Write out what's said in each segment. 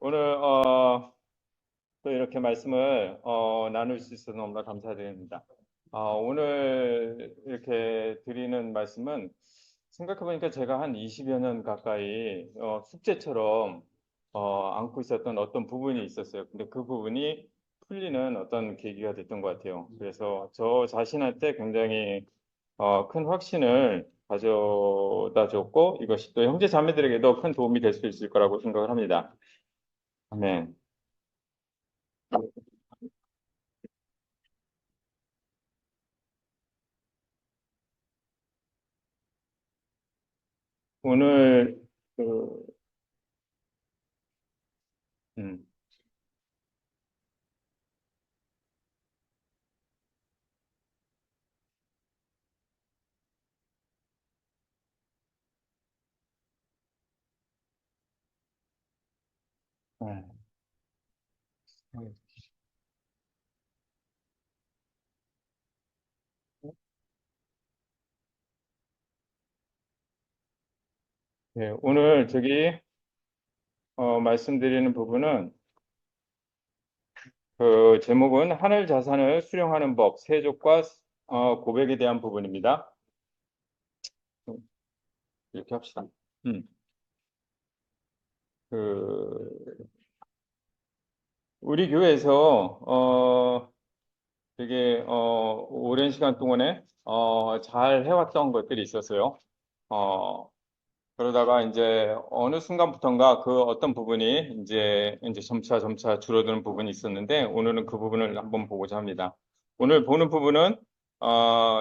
오늘 또 이렇게 말씀을 나눌 수 있어서 너무나 감사드립니다. 오늘 이렇게 드리는 말씀은 생각해 보니까 제가 한 20여 년 가까이 숙제처럼 안고 있었던 어떤 부분이 있었어요. 근데 그 부분이 풀리는 어떤 계기가 됐던 것 같아요. 그래서 저 자신한테 굉장히 큰 확신을 가져다 줬고, 이것이 또 형제 자매들에게도 큰 도움이 될 수 있을 거라고 생각을 합니다. 아멘. 오늘 그 음, 네. 네, 오늘 저기 말씀드리는 부분은 그 제목은 하늘 자산을 수령하는 법, 세족과 고백에 대한 부분입니다. 이렇게 합시다. 음, 그 우리 교회에서 되게 오랜 시간 동안에 잘 해왔던 것들이 있었어요. 어, 그러다가 이제 어느 순간부턴가 그 어떤 부분이 이제 점차 줄어드는 부분이 있었는데 오늘은 그 부분을 한번 보고자 합니다. 오늘 보는 부분은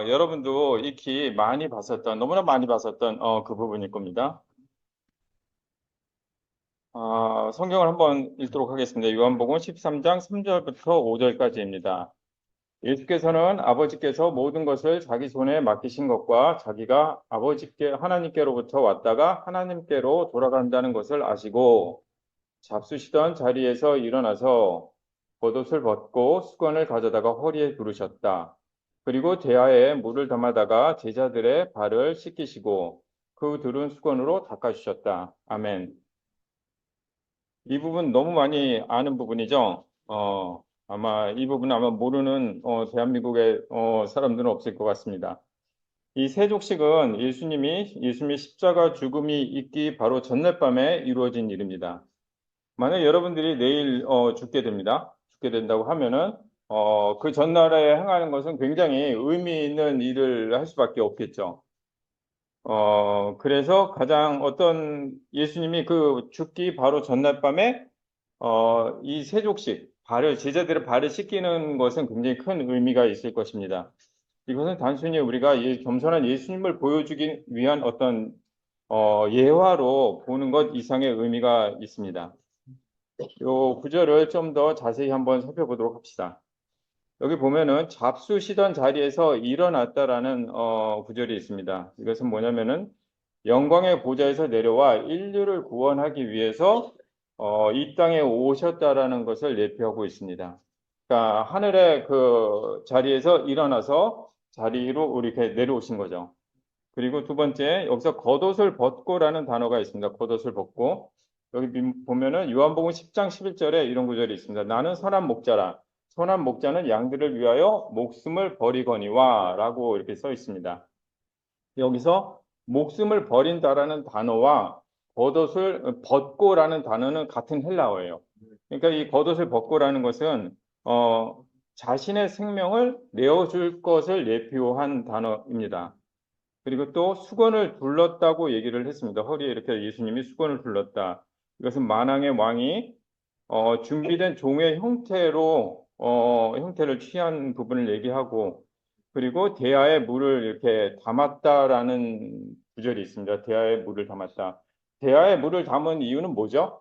여러분도 익히 많이 봤었던 너무나 많이 봤었던 그 부분일 겁니다. 성경을 한번 읽도록 하겠습니다. 요한복음 13장 3절부터 5절까지입니다. 예수께서는 아버지께서 모든 것을 자기 손에 맡기신 것과 자기가 아버지께 하나님께로부터 왔다가 하나님께로 돌아간다는 것을 아시고 잡수시던 자리에서 일어나서 겉옷을 벗고 수건을 가져다가 허리에 두르셨다. 그리고 대야에 물을 담아다가 제자들의 발을 씻기시고 그 두른 수건으로 닦아주셨다. 아멘. 이 부분 너무 많이 아는 부분이죠. 아마 이 부분 아마 모르는 대한민국의 사람들은 없을 것 같습니다. 이 세족식은 예수님이 십자가 죽음이 있기 바로 전날 밤에 이루어진 일입니다. 만약 여러분들이 내일 죽게 됩니다. 죽게 된다고 하면은 그 전날에 행하는 것은 굉장히 의미 있는 일을 할 수밖에 없겠죠. 그래서 가장 어떤 예수님이 그 죽기 바로 전날 밤에 이 세족식, 제자들의 발을 씻기는 것은 굉장히 큰 의미가 있을 것입니다. 이것은 단순히 우리가 겸손한 예수님을 보여주기 위한 어떤 예화로 보는 것 이상의 의미가 있습니다. 요 구절을 좀 더 자세히 한번 살펴보도록 합시다. 여기 보면은 잡수시던 자리에서 일어났다라는 구절이 있습니다. 이것은 뭐냐면은 영광의 보좌에서 내려와 인류를 구원하기 위해서 이 땅에 오셨다라는 것을 예표하고 있습니다. 그러니까 하늘의 그 자리에서 일어나서 자리로 이렇게 내려오신 거죠. 그리고 두 번째, 여기서 겉옷을 벗고라는 단어가 있습니다. 겉옷을 벗고. 여기 보면은 요한복음 10장 11절에 이런 구절이 있습니다. 나는 선한 목자라. 선한 목자는 양들을 위하여 목숨을 버리거니와 라고 이렇게 써 있습니다. 여기서 목숨을 버린다라는 단어와 겉옷을 벗고라는 단어는 같은 헬라어예요. 그러니까 이 겉옷을 벗고라는 것은 자신의 생명을 내어줄 것을 예표한 단어입니다. 그리고 또 수건을 둘렀다고 얘기를 했습니다. 허리에 이렇게 예수님이 수건을 둘렀다. 이것은 만왕의 왕이 준비된 종의 형태를 취한 부분을 얘기하고 그리고 대야에 물을 이렇게 담았다라는 구절이 있습니다. 대야에 물을 담았다. 대야에 물을 담은 이유는 뭐죠?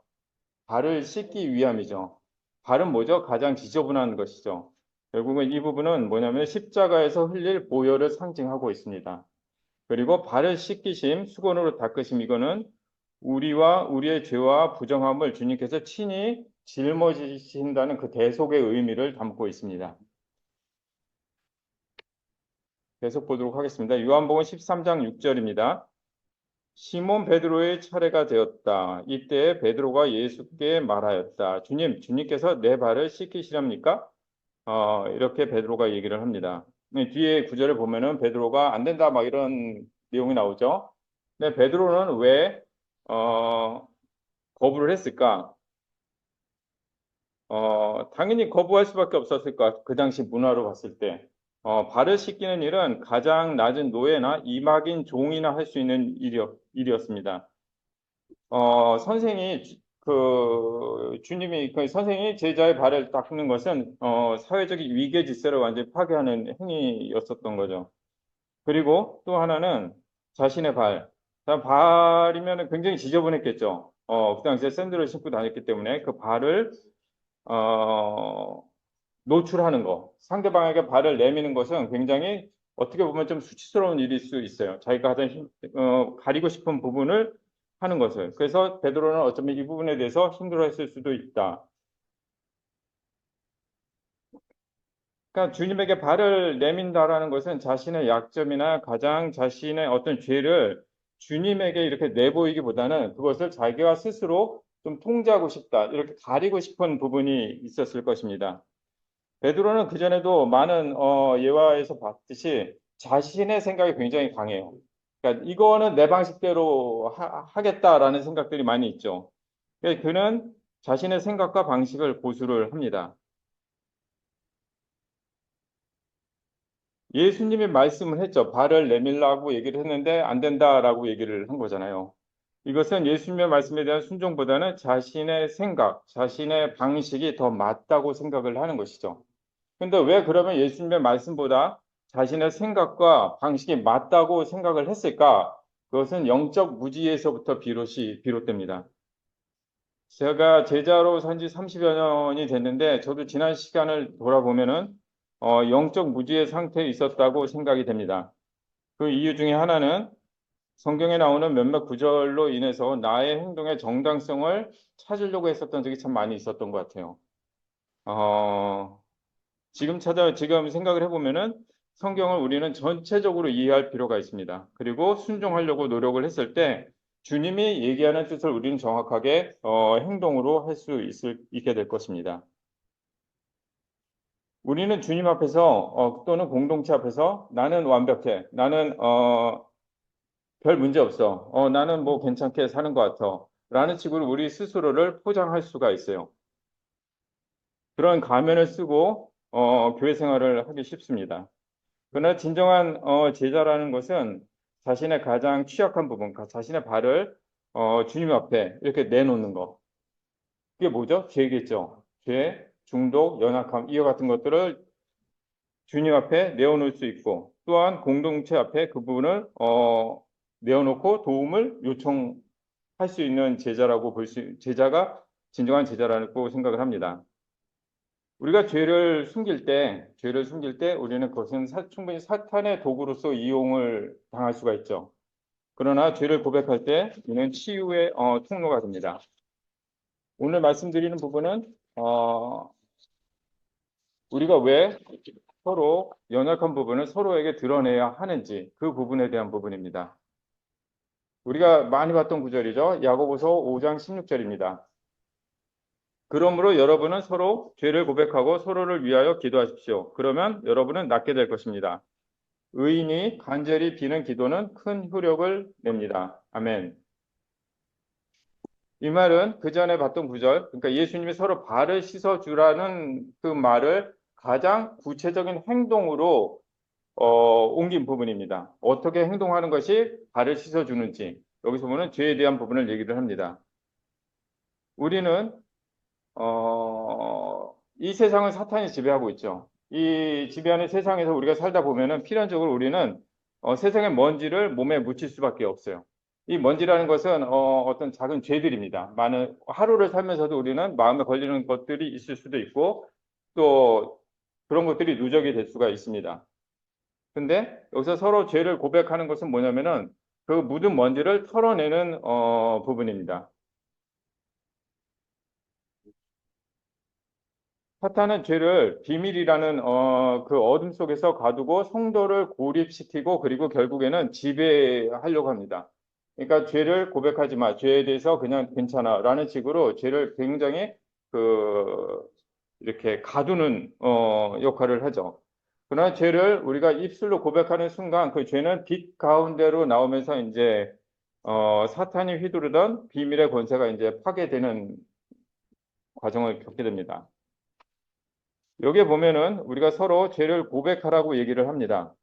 발을 씻기 위함이죠. 발은 뭐죠? 가장 지저분한 것이죠. 결국은 이 부분은 뭐냐면 십자가에서 흘릴 보혈을 상징하고 있습니다. 그리고 발을 씻기심, 수건으로 닦으심, 이거는 우리와 우리의 죄와 부정함을 주님께서 친히 짊어지신다는 그 대속의 의미를 담고 있습니다. 계속 보도록 하겠습니다. 요한복음 13장 6절입니다. 시몬 베드로의 차례가 되었다. 이때 베드로가 예수께 말하였다. 주님께서 내 발을 씻기시렵니까? 이렇게 베드로가 얘기를 합니다. 뒤에 구절을 보면은 베드로가 안 된다 막 이런 내용이 나오죠. 근데 베드로는 왜 거부를 했을까? 당연히 거부할 수밖에 없었을 것. 그 당시 문화로 봤을 때. 발을 씻기는 일은 가장 낮은 노예나 이막인 종이나 할 수 있는 일이었습니다. 주님이, 그 선생이 제자의 발을 닦는 것은, 사회적인 위계 질서를 완전히 파괴하는 행위였었던 거죠. 그리고 또 하나는 자신의 발. 발이면 굉장히 지저분했겠죠. 그 당시에 샌들을 신고 다녔기 때문에 그 발을, 어, 노출하는 거. 상대방에게 발을 내미는 것은 굉장히 어떻게 보면 좀 수치스러운 일일 수 있어요. 자기가 가리고 싶은 부분을 하는 것을. 그래서 베드로는 어쩌면 이 부분에 대해서 힘들어했을 수도 있다. 그러니까 주님에게 발을 내민다라는 것은 자신의 약점이나 가장 자신의 어떤 죄를 주님에게 이렇게 내보이기보다는 그것을 자기가 스스로 좀 통제하고 싶다. 이렇게 가리고 싶은 부분이 있었을 것입니다. 베드로는 그전에도 많은 예화에서 봤듯이 자신의 생각이 굉장히 강해요. 그러니까 이거는 내 방식대로 하겠다라는 생각들이 많이 있죠. 그래서 그는 자신의 생각과 방식을 고수를 합니다. 예수님이 말씀을 했죠. 발을 내밀라고 얘기를 했는데 안 된다라고 얘기를 한 거잖아요. 이것은 예수님의 말씀에 대한 순종보다는 자신의 생각, 자신의 방식이 더 맞다고 생각을 하는 것이죠. 근데 왜 그러면 예수님의 말씀보다 자신의 생각과 방식이 맞다고 생각을 했을까? 그것은 영적 무지에서부터 비롯됩니다. 제가 제자로 산지 30여 년이 됐는데 저도 지난 시간을 돌아보면은 영적 무지의 상태에 있었다고 생각이 됩니다. 그 이유 중에 하나는 성경에 나오는 몇몇 구절로 인해서 나의 행동의 정당성을 찾으려고 했었던 적이 참 많이 있었던 것 같아요. 어, 지금 생각을 해보면은 성경을 우리는 전체적으로 이해할 필요가 있습니다. 그리고 순종하려고 노력을 했을 때 주님이 얘기하는 뜻을 우리는 정확하게 행동으로 할 수 있게 될 것입니다. 우리는 주님 앞에서 또는 공동체 앞에서 나는 완벽해. 나는 별 문제 없어. 나는 뭐 괜찮게 사는 것 같아. 라는 식으로 우리 스스로를 포장할 수가 있어요. 그런 가면을 쓰고 교회 생활을 하기 쉽습니다. 그러나 진정한 제자라는 것은 자신의 가장 취약한 부분, 자신의 발을 주님 앞에 이렇게 내놓는 거. 그게 뭐죠? 죄겠죠. 죄, 중독, 연약함, 이와 같은 것들을 주님 앞에 내어놓을 수 있고, 또한 공동체 앞에 그 부분을 내어놓고 도움을 요청할 수 있는 제자가 진정한 제자라고 생각을 합니다. 우리가 죄를 숨길 때 우리는 그것은 충분히 사탄의 도구로서 이용을 당할 수가 있죠. 그러나 죄를 고백할 때 이는 치유의 통로가 됩니다. 오늘 말씀드리는 부분은 우리가 왜 서로 연약한 부분을 서로에게 드러내야 하는지 그 부분에 대한 부분입니다. 우리가 많이 봤던 구절이죠. 야고보서 5장 16절입니다. 그러므로 여러분은 서로 죄를 고백하고 서로를 위하여 기도하십시오. 그러면 여러분은 낫게 될 것입니다. 의인이 간절히 비는 기도는 큰 효력을 냅니다. 아멘. 이 말은 그 전에 봤던 구절, 그러니까 예수님이 서로 발을 씻어주라는 그 말을 가장 구체적인 행동으로 옮긴 부분입니다. 어떻게 행동하는 것이 발을 씻어주는지 여기서 보면 죄에 대한 부분을 얘기를 합니다. 우리는 이 세상을 사탄이 지배하고 있죠. 이 지배하는 세상에서 우리가 살다 보면은 필연적으로 우리는 세상의 먼지를 몸에 묻힐 수밖에 없어요. 이 먼지라는 것은 어떤 작은 죄들입니다. 많은 하루를 살면서도 우리는 마음에 걸리는 것들이 있을 수도 있고 또 그런 것들이 누적이 될 수가 있습니다. 근데 여기서 서로 죄를 고백하는 것은 뭐냐면은 그 묻은 먼지를 털어내는 부분입니다. 사탄은 죄를 비밀이라는 그 어둠 속에서 가두고 성도를 고립시키고 그리고 결국에는 지배하려고 합니다. 그러니까 죄를 고백하지 마. 죄에 대해서 그냥 괜찮아라는 식으로 죄를 굉장히 그 이렇게 가두는 역할을 하죠. 그러나 죄를 우리가 입술로 고백하는 순간 그 죄는 빛 가운데로 나오면서 이제 사탄이 휘두르던 비밀의 권세가 이제 파괴되는 과정을 겪게 됩니다. 여기에 보면은 우리가 서로 죄를 고백하라고 얘기를 합니다.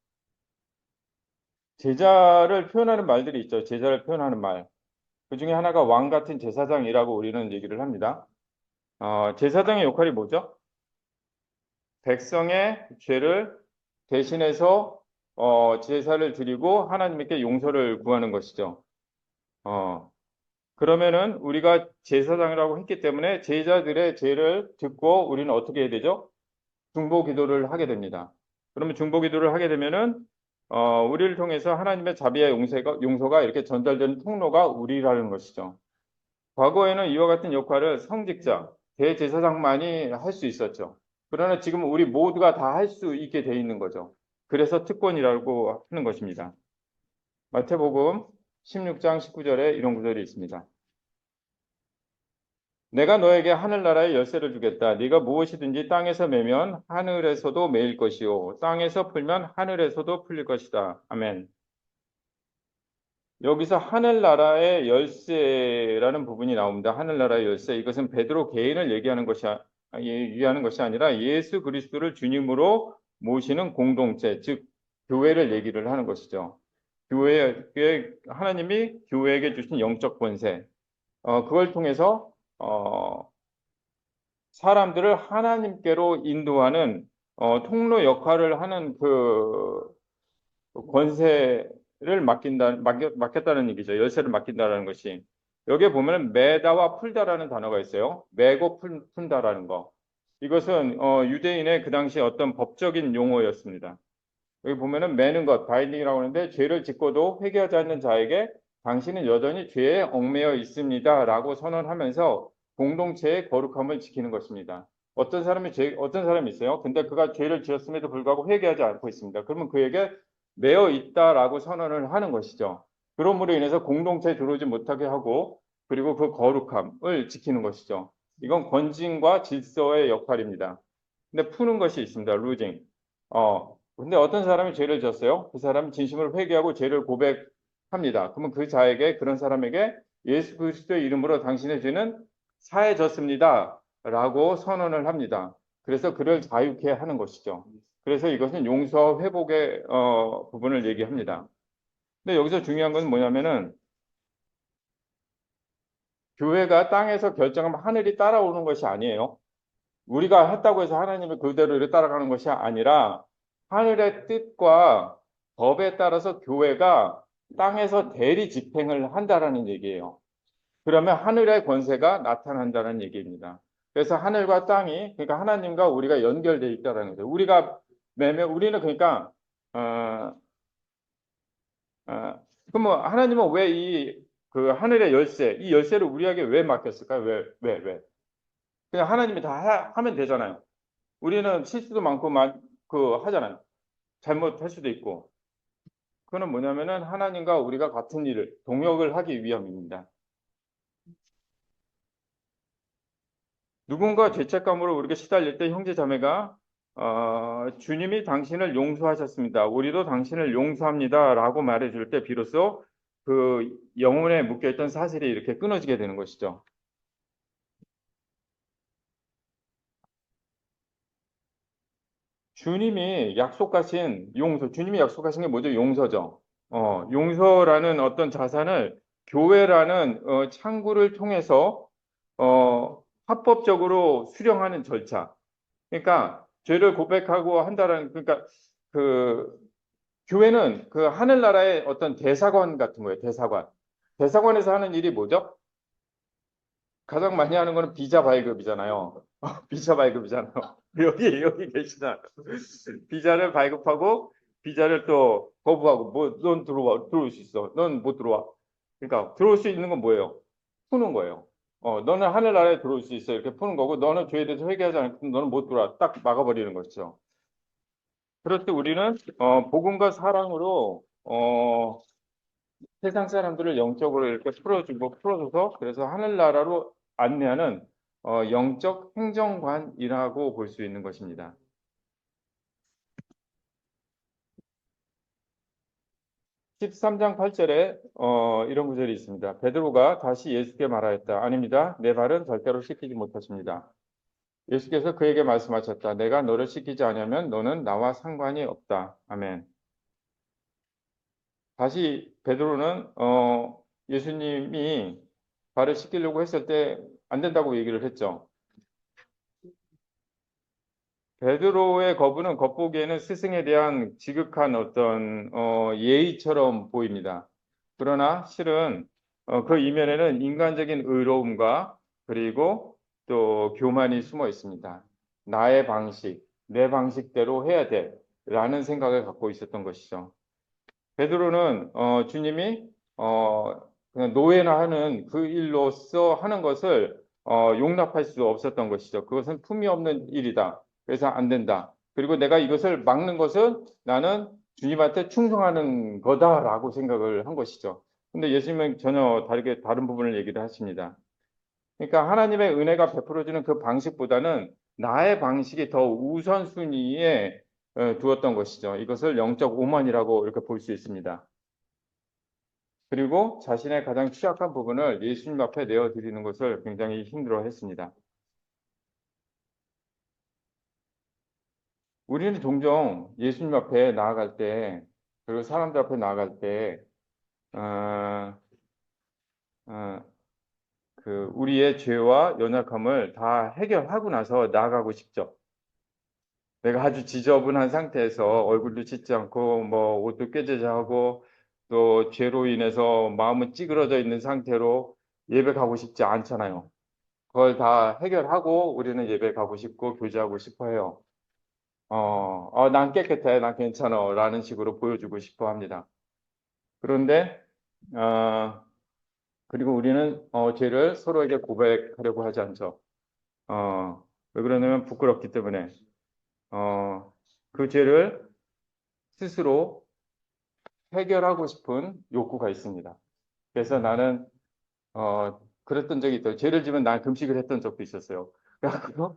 제자를 표현하는 말들이 있죠. 제자를 표현하는 말. 그 중에 하나가 왕 같은 제사장이라고 우리는 얘기를 합니다. 제사장의 역할이 뭐죠? 백성의 죄를 대신해서 제사를 드리고 하나님께 용서를 구하는 것이죠. 어, 그러면은 우리가 제사장이라고 했기 때문에 제자들의 죄를 듣고 우리는 어떻게 해야 되죠? 중보 기도를 하게 됩니다. 그러면 중보 기도를 하게 되면은 우리를 통해서 하나님의 자비와 용서가 이렇게 전달되는 통로가 우리라는 것이죠. 과거에는 이와 같은 역할을 성직자, 대제사장만이 할 수 있었죠. 그러나 지금 우리 모두가 다 할 수 있게 돼 있는 거죠. 그래서 특권이라고 하는 것입니다. 마태복음 16장 19절에 이런 구절이 있습니다. 내가 너에게 하늘나라의 열쇠를 주겠다. 네가 무엇이든지 땅에서 매면 하늘에서도 매일 것이요. 땅에서 풀면 하늘에서도 풀릴 것이다. 아멘. 여기서 하늘나라의 열쇠라는 부분이 나옵니다. 하늘나라의 열쇠. 이것은 베드로 개인을 얘기하는 것이 아니라 예수 그리스도를 주님으로 모시는 공동체, 즉 교회를 얘기를 하는 것이죠. 하나님이 교회에게 주신 영적 권세, 그걸 통해서 사람들을 하나님께로 인도하는 통로 역할을 하는 그 권세를 맡겼다는 얘기죠. 열쇠를 맡긴다라는 것이. 여기에 보면 매다와 풀다라는 단어가 있어요. 매고 푼다라는 거. 이것은 유대인의 그 당시 어떤 법적인 용어였습니다. 여기 보면은 매는 것, 바인딩이라고 하는데 죄를 짓고도 회개하지 않는 자에게 당신은 여전히 죄에 얽매여 있습니다라고 선언하면서 공동체의 거룩함을 지키는 것입니다. 어떤 사람이 있어요. 근데 그가 죄를 지었음에도 불구하고 회개하지 않고 있습니다. 그러면 그에게 매여 있다라고 선언을 하는 것이죠. 그러므로 인해서 공동체에 들어오지 못하게 하고 그리고 그 거룩함을 지키는 것이죠. 이건 권징과 질서의 역할입니다. 근데 푸는 것이 있습니다. 루징. 근데 어떤 사람이 죄를 졌어요? 그 사람은 진심으로 회개하고 죄를 고백합니다. 그러면 그런 사람에게 예수 그리스도의 이름으로 당신의 죄는 사해졌습니다. 라고 선언을 합니다. 그래서 그를 자유케 하는 것이죠. 그래서 이것은 용서와 회복의 부분을 얘기합니다. 근데 여기서 중요한 건 뭐냐면은 교회가 땅에서 결정하면 하늘이 따라오는 것이 아니에요. 우리가 했다고 해서 하나님을 그대로 따라가는 것이 아니라 하늘의 뜻과 법에 따라서 교회가 땅에서 대리 집행을 한다라는 얘기예요. 그러면 하늘의 권세가 나타난다는 얘기입니다. 그래서 하늘과 땅이 그러니까 하나님과 우리가 연결되어 있다라는 거죠. 우리는 그러니까 어, 그럼 하나님은 왜 그 하늘의 이 열쇠를 우리에게 왜 맡겼을까요? 왜? 그냥 하나님이 다 하면 되잖아요. 우리는 실수도 많고 하잖아요. 잘못할 수도 있고. 그거는 뭐냐면은 하나님과 우리가 같은 일을 동역을 하기 위함입니다. 누군가 죄책감으로 우리가 시달릴 때 형제 자매가 주님이 당신을 용서하셨습니다. 우리도 당신을 용서합니다라고 말해줄 때 비로소 그 영혼에 묶여있던 사슬이 이렇게 끊어지게 되는 것이죠. 주님이 약속하신 게 뭐죠? 용서죠. 용서라는 어떤 자산을 교회라는 창구를 통해서 합법적으로 수령하는 절차. 그러니까 죄를 고백하고 그러니까 그 교회는 그 하늘나라의 어떤 대사관 같은 거예요. 대사관. 대사관에서 하는 일이 뭐죠? 가장 많이 하는 거는 비자 발급이잖아요. 비자 발급이잖아요. 여기 계시잖아요. 비자를 발급하고 비자를 또 거부하고 넌 들어올 수 있어. 넌 못 들어와. 그러니까 들어올 수 있는 건 뭐예요? 푸는 거예요. 너는 하늘나라에 들어올 수 있어. 이렇게 푸는 거고 너는 죄에 대해서 회개하지 않고 너는 못 들어와. 딱 막아버리는 것이죠. 그럴 때 우리는 복음과 사랑으로 세상 사람들을 영적으로 이렇게 풀어줘서 그래서 하늘나라로 안내하는 영적 행정관이라고 볼 수 있는 것입니다. 13장 8절에 이런 구절이 있습니다. 베드로가 다시 예수께 말하였다. 아닙니다. 내 발은 절대로 씻기지 못하십니다. 예수께서 그에게 말씀하셨다. 내가 너를 씻기지 않으면 너는 나와 상관이 없다. 아멘. 다시 베드로는 예수님이 발을 씻기려고 했을 때 안 된다고 얘기를 했죠. 베드로의 거부는 겉보기에는 스승에 대한 지극한 어떤 예의처럼 보입니다. 그러나 실은 그 이면에는 인간적인 의로움과 그리고 또 교만이 숨어 있습니다. 나의 방식, 내 방식대로 해야 돼라는 생각을 갖고 있었던 것이죠. 베드로는 주님이 그냥 노예나 하는 그 일로서 하는 것을 용납할 수 없었던 것이죠. 그것은 품이 없는 일이다. 그래서 안 된다. 그리고 내가 이것을 막는 것은 나는 주님한테 충성하는 거다라고 생각을 한 것이죠. 근데 예수님은 전혀 다르게 다른 부분을 얘기를 하십니다. 그러니까 하나님의 은혜가 베풀어지는 그 방식보다는 나의 방식이 더 우선순위에 두었던 것이죠. 이것을 영적 오만이라고 이렇게 볼 수 있습니다. 그리고 자신의 가장 취약한 부분을 예수님 앞에 내어드리는 것을 굉장히 힘들어 했습니다. 우리는 종종 예수님 앞에 나아갈 때, 그리고 사람들 앞에 나아갈 때, 어, 어, 우리의 죄와 연약함을 다 해결하고 나서 나아가고 싶죠. 내가 아주 지저분한 상태에서 얼굴도 씻지 않고 뭐 옷도 꾀죄죄하고 또 죄로 인해서 마음은 찌그러져 있는 상태로 예배 가고 싶지 않잖아요. 그걸 다 해결하고 우리는 예배 가고 싶고 교제하고 싶어 해요. 난 깨끗해, 난 괜찮아 라는 식으로 보여주고 싶어 합니다. 그런데 그리고 우리는 죄를 서로에게 고백하려고 하지 않죠. 왜 그러냐면 부끄럽기 때문에 그 죄를 스스로 해결하고 싶은 욕구가 있습니다. 그래서 나는 그랬던 적이 있어요. 죄를 지면 난 금식을 했던 적도 있었어요. 그래서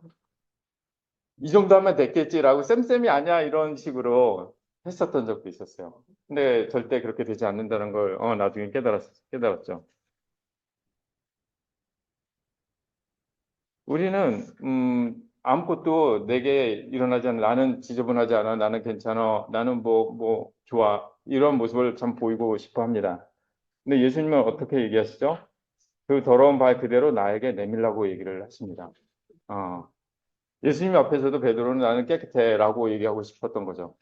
이 정도 하면 됐겠지라고 쌤쌤이 아니야 이런 식으로 했었던 적도 있었어요. 근데 절대 그렇게 되지 않는다는 걸 나중에 깨달았죠. 우리는 아무것도 내게 일어나지 않아. 나는 지저분하지 않아. 나는 괜찮아. 나는 뭐 좋아. 이런 모습을 참 보이고 싶어 합니다. 근데 예수님은 어떻게 얘기하시죠? 그 더러운 발 그대로 나에게 내밀라고 얘기를 하십니다. 어, 예수님 앞에서도 베드로는 나는 깨끗해라고 얘기하고 싶었던 거죠.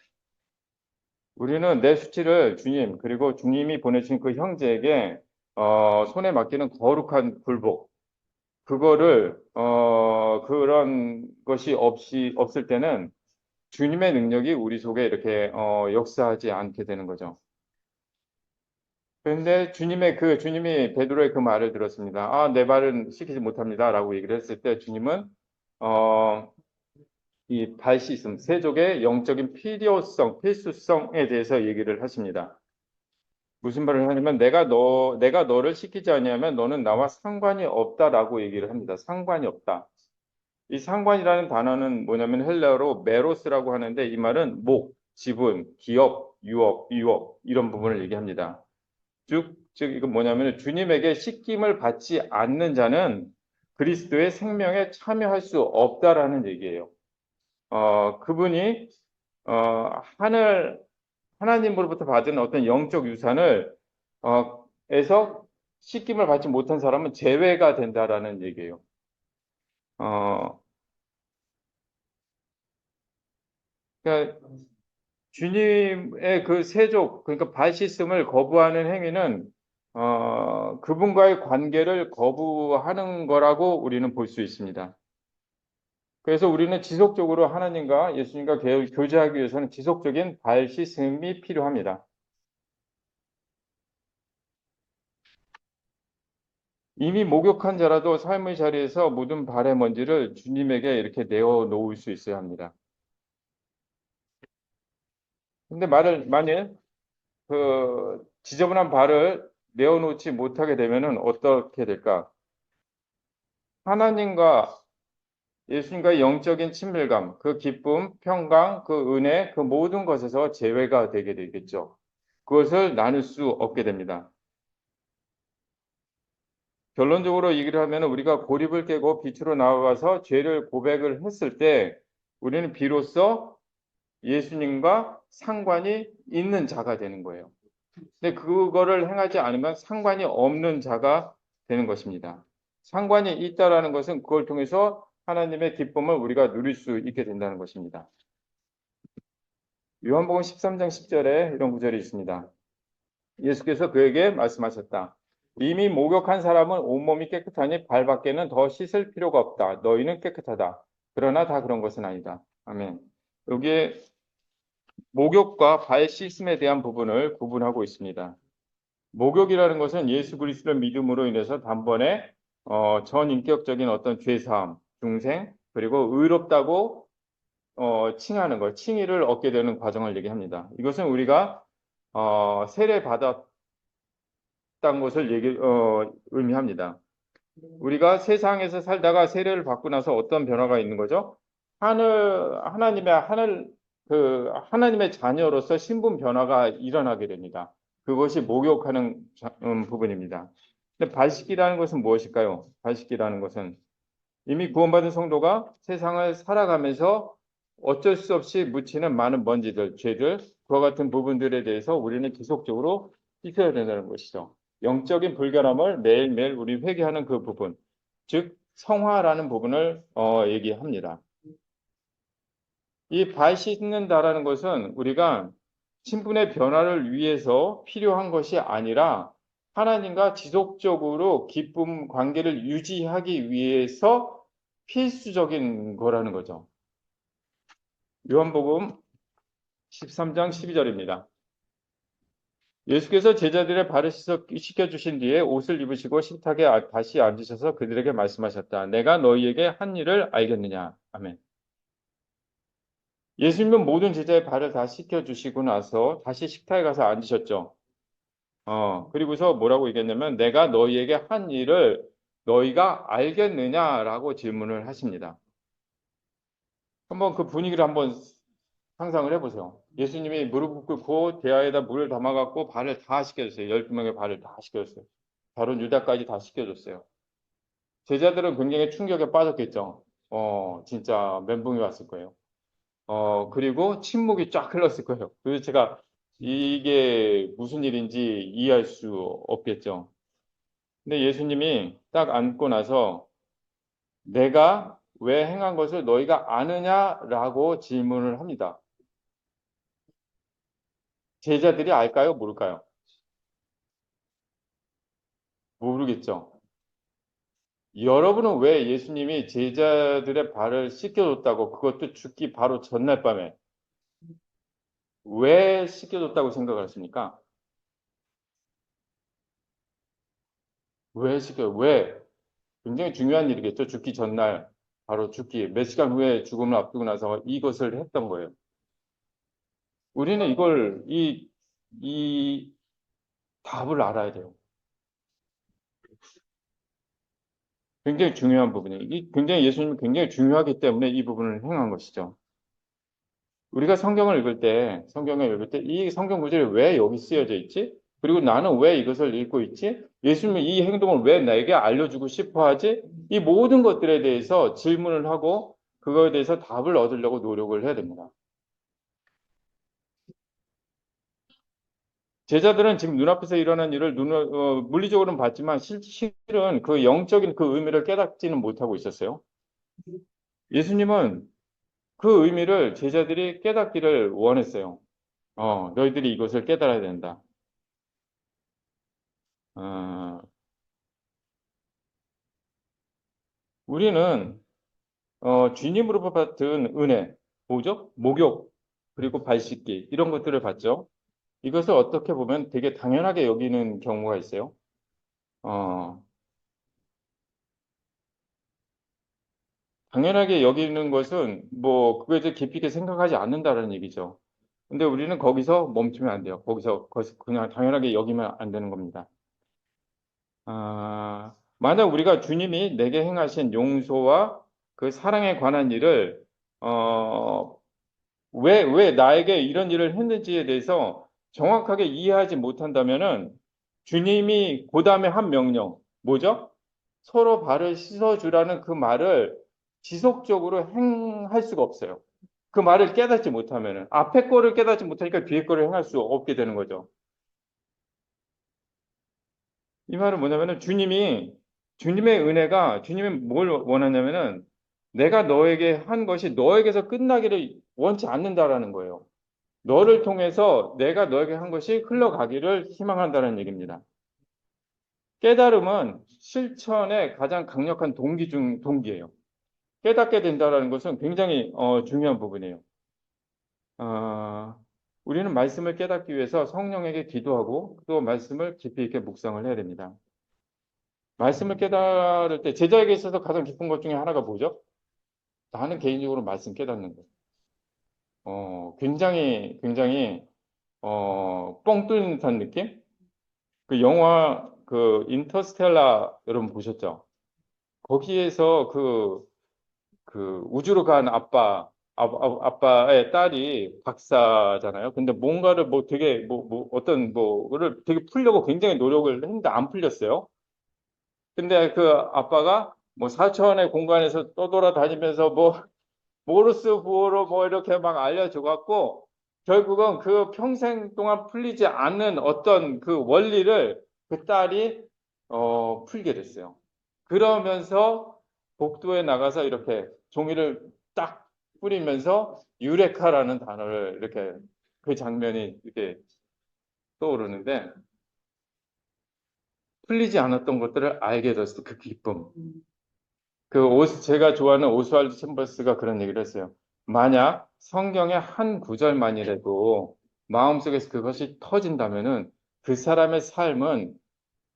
우리는 내 수치를 주님 그리고 주님이 보내신 그 형제에게 손에 맡기는 거룩한 굴복 그거를 그런 것이 없을 때는 주님의 능력이 우리 속에 이렇게 역사하지 않게 되는 거죠. 그런데 주님이 베드로의 그 말을 들었습니다. 내 발은 씻기지 못합니다라고 얘기를 했을 때 주님은 어, 이 발씻음, 세족의 영적인 필수성에 대해서 얘기를 하십니다. 무슨 말을 하냐면 내가 너를 씻기지 않으면 너는 나와 상관이 없다라고 얘기를 합니다. 상관이 없다. 이 상관이라는 단어는 뭐냐면 헬라어로 메로스라고 하는데 이 말은 목, 지분, 기업, 유업 이런 부분을 얘기합니다. 즉 이건 뭐냐면 주님에게 씻김을 받지 않는 자는 그리스도의 생명에 참여할 수 없다라는 얘기예요. 그분이 하나님으로부터 받은 어떤 영적 유산을 에서 씻김을 받지 못한 사람은 제외가 된다라는 얘기예요. 어, 그러니까 주님의 그 세족, 그러니까 발씻음을 거부하는 행위는 그분과의 관계를 거부하는 거라고 우리는 볼 수 있습니다. 그래서 우리는 지속적으로 하나님과 예수님과 교제하기 위해서는 지속적인 발씻음이 필요합니다. 이미 목욕한 자라도 삶의 자리에서 묻은 발의 먼지를 주님에게 이렇게 내어 놓을 수 있어야 합니다. 근데 만일 그 지저분한 발을 내어놓지 못하게 되면은 어떻게 될까? 하나님과 예수님과의 영적인 친밀감, 그 기쁨, 평강, 그 은혜, 그 모든 것에서 제외가 되게 되겠죠. 그것을 나눌 수 없게 됩니다. 결론적으로 얘기를 하면 우리가 고립을 깨고 빛으로 나아가서 죄를 고백을 했을 때 우리는 비로소 예수님과 상관이 있는 자가 되는 거예요. 근데 그거를 행하지 않으면 상관이 없는 자가 되는 것입니다. 상관이 있다라는 것은 그걸 통해서 하나님의 기쁨을 우리가 누릴 수 있게 된다는 것입니다. 요한복음 13장 10절에 이런 구절이 있습니다. 예수께서 그에게 말씀하셨다. 이미 목욕한 사람은 온몸이 깨끗하니 발밖에는 더 씻을 필요가 없다. 너희는 깨끗하다. 그러나 다 그런 것은 아니다. 아멘. 여기에 목욕과 발 씻음에 대한 부분을 구분하고 있습니다. 목욕이라는 것은 예수 그리스도의 믿음으로 인해서 단번에 전인격적인 어떤 죄사함, 중생, 그리고 의롭다고 칭하는 것, 칭의를 얻게 되는 과정을 얘기합니다. 이것은 우리가 세례 받았다는 것을 의미합니다. 우리가 세상에서 살다가 세례를 받고 나서 어떤 변화가 있는 거죠? 하나님의 자녀로서 신분 변화가 일어나게 됩니다. 그것이 목욕하는 부분입니다. 근데 발식이라는 것은 무엇일까요? 발식이라는 것은 이미 구원받은 성도가 세상을 살아가면서 어쩔 수 없이 묻히는 많은 먼지들, 죄들, 그와 같은 부분들에 대해서 우리는 지속적으로 씻어야 된다는 것이죠. 영적인 불결함을 매일매일 우리 회개하는 그 부분, 즉 성화라는 부분을 얘기합니다. 이 발 씻는다라는 것은 우리가 신분의 변화를 위해서 필요한 것이 아니라 하나님과 지속적으로 기쁨 관계를 유지하기 위해서 필수적인 거라는 거죠. 요한복음 13장 12절입니다. 예수께서 제자들의 발을 씻겨주신 뒤에 옷을 입으시고 식탁에 다시 앉으셔서 그들에게 말씀하셨다. 내가 너희에게 한 일을 알겠느냐. 아멘. 예수님은 모든 제자의 발을 다 씻겨주시고 나서 다시 식탁에 가서 앉으셨죠. 그리고서 뭐라고 얘기했냐면 내가 너희에게 한 일을 너희가 알겠느냐라고 질문을 하십니다. 한번 그 분위기를 한번 상상을 해보세요. 예수님이 무릎 꿇고 대야에다 물을 담아갖고 발을 다 씻겨줬어요. 12명의 발을 다 씻겨줬어요. 바로 유다까지 다 씻겨줬어요. 제자들은 굉장히 충격에 빠졌겠죠. 진짜 멘붕이 왔을 거예요. 그리고 침묵이 쫙 흘렀을 거예요. 그래서 제가 이게 무슨 일인지 이해할 수 없겠죠. 근데 예수님이 딱 앉고 나서 내가 왜 행한 것을 너희가 아느냐라고 질문을 합니다. 제자들이 알까요? 모를까요? 모르겠죠. 여러분은 왜 예수님이 제자들의 발을 씻겨줬다고 그것도 죽기 바로 전날 밤에 왜 씻겨줬다고 생각하십니까? 왜 씻겨요? 왜? 굉장히 중요한 일이겠죠. 죽기 전날 바로 죽기 몇 시간 후에 죽음을 앞두고 나서 이것을 했던 거예요. 우리는 이 답을 알아야 돼요. 굉장히 중요한 부분이에요. 굉장히 예수님이 굉장히 중요하기 때문에 이 부분을 행한 것이죠. 우리가 성경을 읽을 때 이 성경 구절이 왜 여기 쓰여져 있지? 그리고 나는 왜 이것을 읽고 있지? 예수님이 이 행동을 왜 나에게 알려주고 싶어 하지? 이 모든 것들에 대해서 질문을 하고 그거에 대해서 답을 얻으려고 노력을 해야 됩니다. 제자들은 지금 눈앞에서 일어난 일을 물리적으로는 봤지만 실은 그 영적인 그 의미를 깨닫지는 못하고 있었어요. 예수님은 그 의미를 제자들이 깨닫기를 원했어요. 너희들이 이것을 깨달아야 된다. 어, 우리는 주님으로부터 받은 은혜, 뭐죠? 목욕, 그리고 발 씻기 이런 것들을 받죠. 이것을 어떻게 보면 되게 당연하게 여기는 경우가 있어요. 어, 당연하게 여기는 것은 뭐 그거에 대해 깊이 있게 생각하지 않는다는 얘기죠. 근데 우리는 거기서 멈추면 안 돼요. 거기서 그냥 당연하게 여기면 안 되는 겁니다. 만약 우리가 주님이 내게 행하신 용서와 그 사랑에 관한 일을, 어, 왜 나에게 이런 일을 했는지에 대해서 정확하게 이해하지 못한다면은 주님이 그 다음에 한 명령, 뭐죠? 서로 발을 씻어주라는 그 말을 지속적으로 행할 수가 없어요. 그 말을 깨닫지 못하면은 앞에 거를 깨닫지 못하니까 뒤에 거를 행할 수 없게 되는 거죠. 이 말은 뭐냐면은 주님의 은혜가 주님이 뭘 원하냐면은 내가 너에게 한 것이 너에게서 끝나기를 원치 않는다라는 거예요. 너를 통해서 내가 너에게 한 것이 흘러가기를 희망한다는 얘기입니다. 깨달음은 실천의 가장 강력한 동기예요. 깨닫게 된다는 것은 굉장히 중요한 부분이에요. 아, 우리는 말씀을 깨닫기 위해서 성령에게 기도하고 또 말씀을 깊이 있게 묵상을 해야 됩니다. 말씀을 깨달을 때 제자에게 있어서 가장 기쁜 것 중에 하나가 뭐죠? 나는 개인적으로 말씀 깨닫는 거. 굉장히 뻥 뚫는 듯한 느낌? 그 영화 그 인터스텔라 여러분 보셨죠? 거기에서 그 우주로 간 아빠의 딸이 박사잖아요. 근데 뭔가를 뭐 되게 어떤 뭐를 되게 풀려고 굉장히 노력을 했는데 안 풀렸어요. 근데 그 아빠가 뭐 4차원의 공간에서 떠돌아다니면서 뭐 모르스 부호로 뭐 이렇게 막 알려줘 갖고 결국은 그 평생 동안 풀리지 않는 어떤 그 원리를 그 딸이 풀게 됐어요. 그러면서 복도에 나가서 이렇게 종이를 딱 뿌리면서 유레카라는 단어를 이렇게 그 장면이 이렇게 떠오르는데 풀리지 않았던 것들을 알게 됐을 그 기쁨. 제가 좋아하는 오스왈드 챔버스가 그런 얘기를 했어요. 만약 성경의 한 구절만이라도 마음속에서 그것이 터진다면은 그 사람의 삶은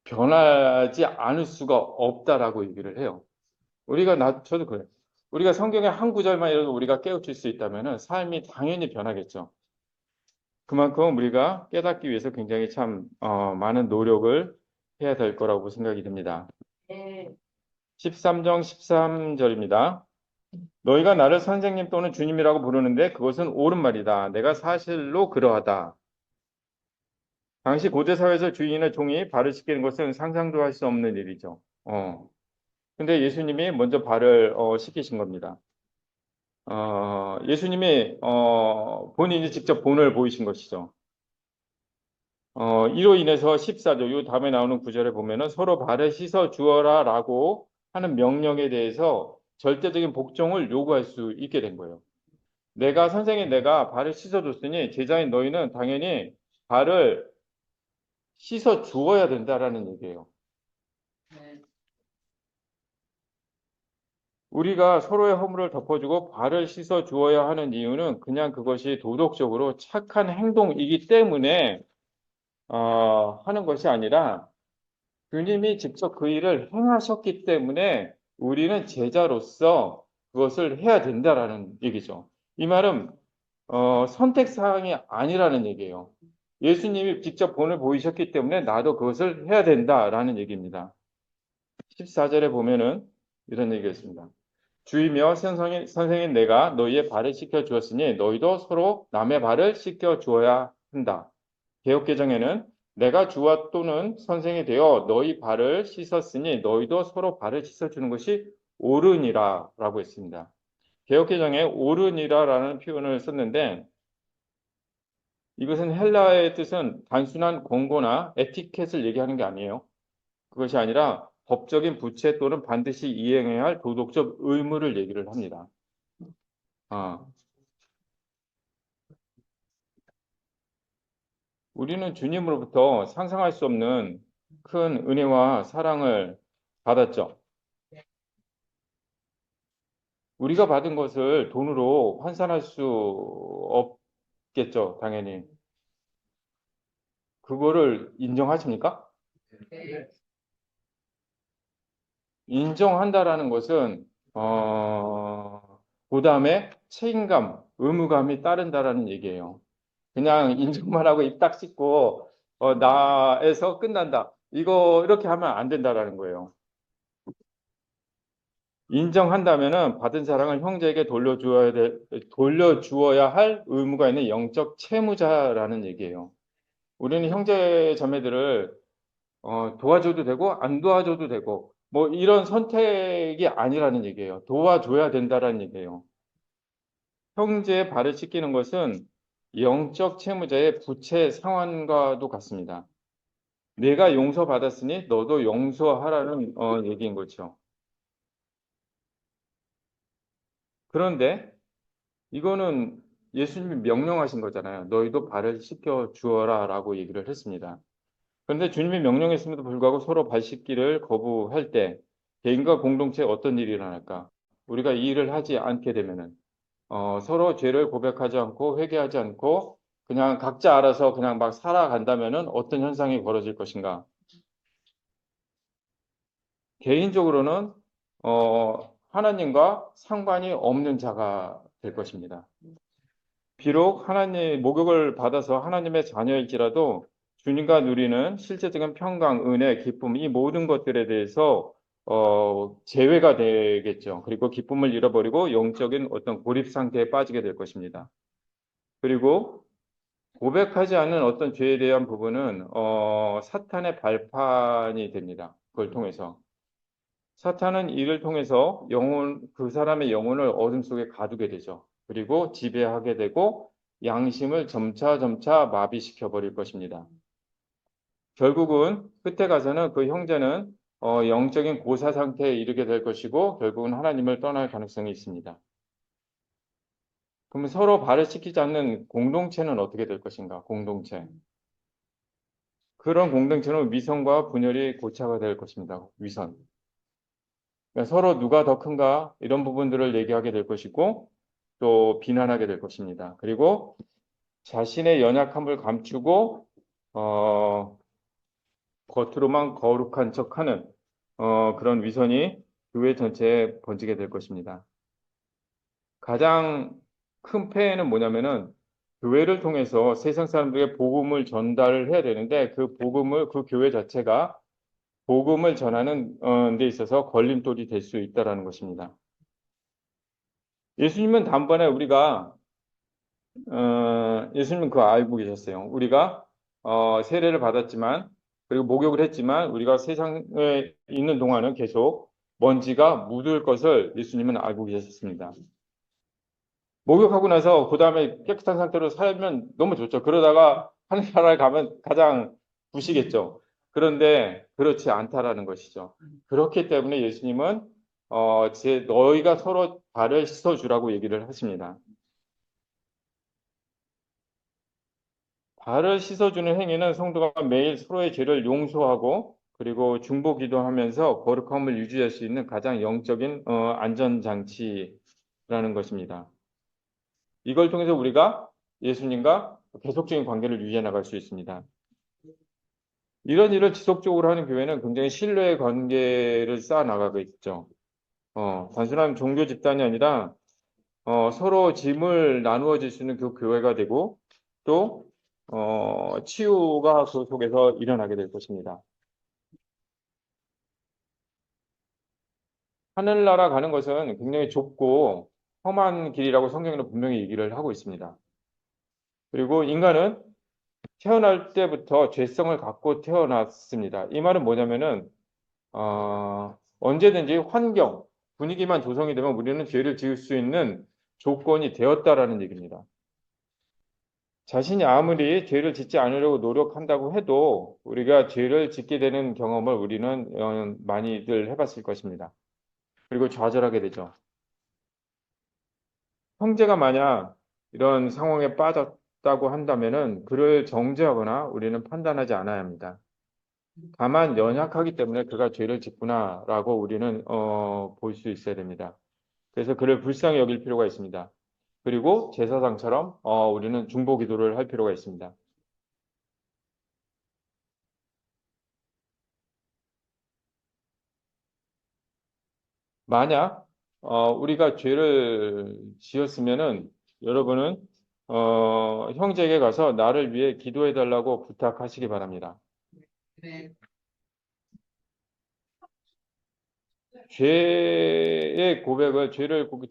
변하지 않을 수가 없다라고 얘기를 해요. 저도 그래요. 우리가 성경의 한 구절만이라도 우리가 깨우칠 수 있다면은 삶이 당연히 변하겠죠. 그만큼 우리가 깨닫기 위해서 굉장히 참, 많은 노력을 해야 될 거라고 생각이 듭니다. 13장 13절입니다. 너희가 나를 선생님 또는 주님이라고 부르는데 그것은 옳은 말이다. 내가 사실로 그러하다. 당시 고대 사회에서 주인의 종이 발을 씻기는 것은 상상도 할 수 없는 일이죠. 근데 예수님이 먼저 발을 씻기신 겁니다. 예수님이 본인이 직접 본을 보이신 것이죠. 이로 인해서 14절, 요 다음에 나오는 구절에 보면은 서로 발을 씻어 주어라라고 하는 명령에 대해서 절대적인 복종을 요구할 수 있게 된 거예요. 내가 발을 씻어줬으니 제자인 너희는 당연히 발을 씻어 주어야 된다라는 얘기예요. 우리가 서로의 허물을 덮어주고 발을 씻어 주어야 하는 이유는 그냥 그것이 도덕적으로 착한 행동이기 때문에 하는 것이 아니라 주님이 직접 그 일을 행하셨기 때문에 우리는 제자로서 그것을 해야 된다라는 얘기죠. 이 말은 선택 사항이 아니라는 얘기예요. 예수님이 직접 본을 보이셨기 때문에 나도 그것을 해야 된다라는 얘기입니다. 14절에 보면은 이런 얘기가 있습니다. 주이며 선생인 내가 너희의 발을 씻겨 주었으니 너희도 서로 남의 발을 씻겨 주어야 한다. 개역개정에는 내가 주와 또는 선생이 되어 너희 발을 씻었으니 너희도 서로 발을 씻어주는 것이 옳으니라 라고 했습니다. 개역개정에 옳으니라라는 표현을 썼는데 이것은 헬라어의 뜻은 단순한 권고나 에티켓을 얘기하는 게 아니에요. 그것이 아니라 법적인 부채 또는 반드시 이행해야 할 도덕적 의무를 얘기를 합니다. 아, 우리는 주님으로부터 상상할 수 없는 큰 은혜와 사랑을 받았죠. 우리가 받은 것을 돈으로 환산할 수 없겠죠, 당연히. 그거를 인정하십니까? 인정한다라는 것은, 그 다음에 책임감, 의무감이 따른다라는 얘기예요. 그냥 인정만 하고 입 딱 씻고 나에서 끝난다. 이거 이렇게 하면 안 된다라는 거예요. 인정한다면은 받은 사랑을 형제에게 돌려주어야 할 의무가 있는 영적 채무자라는 얘기예요. 우리는 형제 자매들을 도와줘도 되고 안 도와줘도 되고 뭐 이런 선택이 아니라는 얘기예요. 도와줘야 된다라는 얘기예요. 형제의 발을 씻기는 것은 영적 채무자의 부채 상환과도 같습니다. 내가 용서받았으니 너도 용서하라는 얘기인 거죠. 그런데 이거는 예수님이 명령하신 거잖아요. 너희도 발을 씻겨 주어라 라고 얘기를 했습니다. 그런데 주님이 명령했음에도 불구하고 서로 발 씻기를 거부할 때 개인과 공동체에 어떤 일이 일어날까? 우리가 이 일을 하지 않게 되면은 서로 죄를 고백하지 않고 회개하지 않고 그냥 각자 알아서 그냥 막 살아간다면은 어떤 현상이 벌어질 것인가? 개인적으로는 하나님과 상관이 없는 자가 될 것입니다. 비록 하나님 목욕을 받아서 하나님의 자녀일지라도 주님과 누리는 실제적인 평강, 은혜, 기쁨 이 모든 것들에 대해서 제외가 되겠죠. 그리고 기쁨을 잃어버리고 영적인 어떤 고립 상태에 빠지게 될 것입니다. 그리고 고백하지 않는 어떤 죄에 대한 부분은 사탄의 발판이 됩니다. 그걸 통해서 사탄은 이를 통해서 그 사람의 영혼을 어둠 속에 가두게 되죠. 그리고 지배하게 되고 양심을 점차 점차 마비시켜 버릴 것입니다. 결국은 끝에 가서는 그 형제는 영적인 고사 상태에 이르게 될 것이고 결국은 하나님을 떠날 가능성이 있습니다. 그러면 서로 발을 씻기지 않는 공동체는 어떻게 될 것인가? 공동체. 그런 공동체는 위선과 분열이 고착화 될 것입니다. 위선. 그러니까 서로 누가 더 큰가 이런 부분들을 얘기하게 될 것이고 또 비난하게 될 것입니다. 그리고 자신의 연약함을 감추고 어, 겉으로만 거룩한 척하는 그런 위선이 교회 전체에 번지게 될 것입니다. 가장 큰 폐해는 뭐냐면은 교회를 통해서 세상 사람들에게 복음을 전달을 해야 되는데 그 교회 자체가 복음을 전하는 데 있어서 걸림돌이 될 수 있다라는 것입니다. 예수님은 단번에 예수님은 그거 알고 계셨어요. 우리가 세례를 받았지만 그리고 목욕을 했지만 우리가 세상에 있는 동안은 계속 먼지가 묻을 것을 예수님은 알고 계셨습니다. 목욕하고 나서 그 다음에 깨끗한 상태로 살면 너무 좋죠. 그러다가 하늘나라에 가면 가장 부시겠죠. 그런데 그렇지 않다라는 것이죠. 그렇기 때문에 예수님은 너희가 서로 발을 씻어주라고 얘기를 하십니다. 발을 씻어주는 행위는 성도가 매일 서로의 죄를 용서하고 그리고 중보 기도하면서 거룩함을 유지할 수 있는 가장 영적인 안전장치라는 것입니다. 이걸 통해서 우리가 예수님과 계속적인 관계를 유지해 나갈 수 있습니다. 이런 일을 지속적으로 하는 교회는 굉장히 신뢰의 관계를 쌓아 나가고 있죠. 단순한 종교 집단이 아니라 서로 짐을 나누어 줄 수 있는 그 교회가 되고 또 치유가 그 속에서 일어나게 될 것입니다. 하늘나라 가는 것은 굉장히 좁고 험한 길이라고 성경에는 분명히 얘기를 하고 있습니다. 그리고 인간은 태어날 때부터 죄성을 갖고 태어났습니다. 이 말은 뭐냐면은 언제든지 환경, 분위기만 조성이 되면 우리는 죄를 지을 수 있는 조건이 되었다라는 얘기입니다. 자신이 아무리 죄를 짓지 않으려고 노력한다고 해도 우리가 죄를 짓게 되는 경험을 우리는 많이들 해봤을 것입니다. 그리고 좌절하게 되죠. 형제가 만약 이런 상황에 빠졌다고 한다면은 그를 정죄하거나 우리는 판단하지 않아야 합니다. 다만 연약하기 때문에 그가 죄를 짓구나라고 우리는 볼 수 있어야 됩니다. 그래서 그를 불쌍히 여길 필요가 있습니다. 그리고 제사장처럼 우리는 중보 기도를 할 필요가 있습니다. 만약 우리가 죄를 지었으면은 여러분은 형제에게 가서 나를 위해 기도해 달라고 부탁하시기 바랍니다. 네.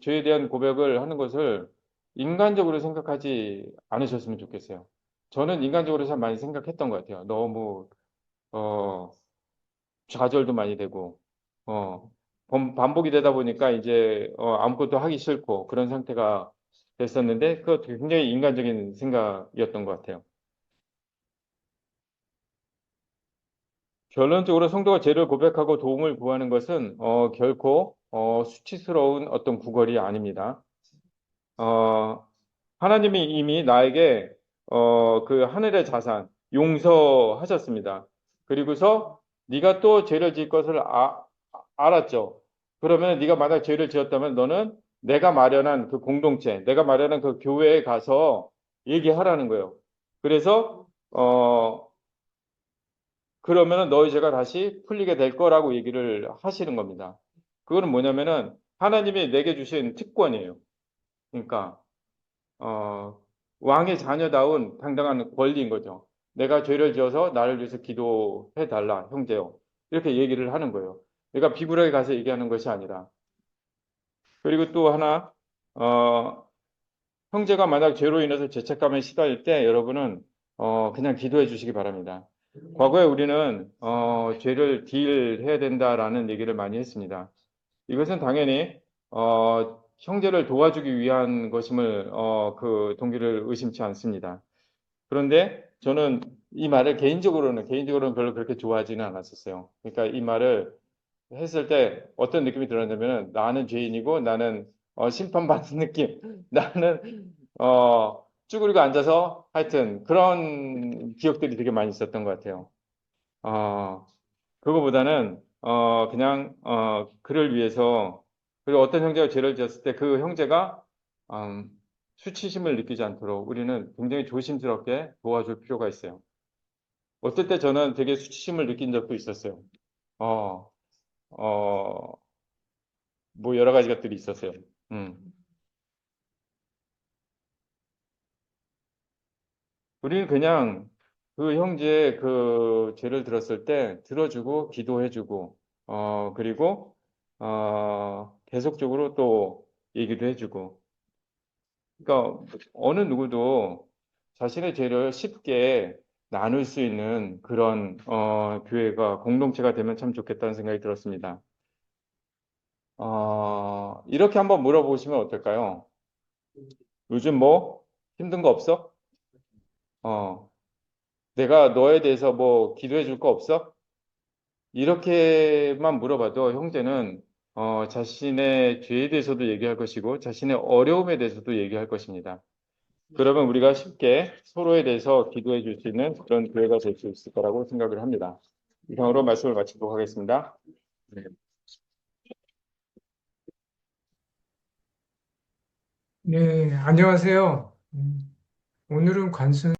죄에 대한 고백을 하는 것을 인간적으로 생각하지 않으셨으면 좋겠어요. 저는 인간적으로 참 많이 생각했던 것 같아요. 너무, 어, 좌절도 많이 되고, 어, 반복이 되다 보니까 이제, 아무것도 하기 싫고 그런 상태가 됐었는데, 그거 굉장히 인간적인 생각이었던 것 같아요. 결론적으로 성도가 죄를 고백하고 도움을 구하는 것은, 결코, 수치스러운 어떤 구걸이 아닙니다. 어, 하나님이 이미 나에게 그 하늘의 자산 용서하셨습니다. 그리고서 네가 또 죄를 지을 것을 알았죠. 그러면 네가 만약 죄를 지었다면 너는 내가 마련한 그 공동체, 내가 마련한 그 교회에 가서 얘기하라는 거예요. 그래서 그러면은 너희 죄가 다시 풀리게 될 거라고 얘기를 하시는 겁니다. 그거는 뭐냐면은 하나님이 내게 주신 특권이에요. 그러니까 어, 왕의 자녀다운 당당한 권리인 거죠. 내가 죄를 지어서 나를 위해서 기도해 달라, 형제요. 이렇게 얘기를 하는 거예요. 그러니까 비굴하게 가서 얘기하는 것이 아니라. 그리고 또 하나, 어, 형제가 만약 죄로 인해서 죄책감에 시달릴 때 여러분은 그냥 기도해 주시기 바랍니다. 과거에 우리는 죄를 딜해야 된다라는 얘기를 많이 했습니다. 이것은 당연히 형제를 도와주기 위한 것임을 그 동기를 의심치 않습니다. 그런데 저는 이 말을 개인적으로는 별로 그렇게 좋아하지는 않았었어요. 그러니까 이 말을 했을 때 어떤 느낌이 들었냐면 나는 죄인이고 나는 심판받는 느낌. 나는 쭈그리고 앉아서 하여튼 그런 기억들이 되게 많이 있었던 것 같아요. 어, 그거보다는 그냥 그를 위해서 그리고 어떤 형제가 죄를 지었을 때 그 형제가 음, 수치심을 느끼지 않도록 우리는 굉장히 조심스럽게 도와줄 필요가 있어요. 어떨 때 저는 되게 수치심을 느낀 적도 있었어요. 어, 어, 뭐 여러 가지 것들이 있었어요. 음. 우리는 그냥 그 형제의 그 죄를 들었을 때 들어주고 기도해주고 그리고 계속적으로 또 얘기도 해주고 그러니까 어느 누구도 자신의 죄를 쉽게 나눌 수 있는 그런 교회가 공동체가 되면 참 좋겠다는 생각이 들었습니다. 이렇게 한번 물어보시면 어떨까요? 요즘 뭐 힘든 거 없어? 어, 내가 너에 대해서 뭐 기도해 줄 거 없어? 이렇게만 물어봐도 형제는 자신의 죄에 대해서도 얘기할 것이고 자신의 어려움에 대해서도 얘기할 것입니다. 그러면 우리가 쉽게 서로에 대해서 기도해 줄 수 있는 그런 교회가 될 수 있을 거라고 생각을 합니다. 이상으로 말씀을 마치도록 하겠습니다. 네. 네, 안녕하세요. 오늘은 관순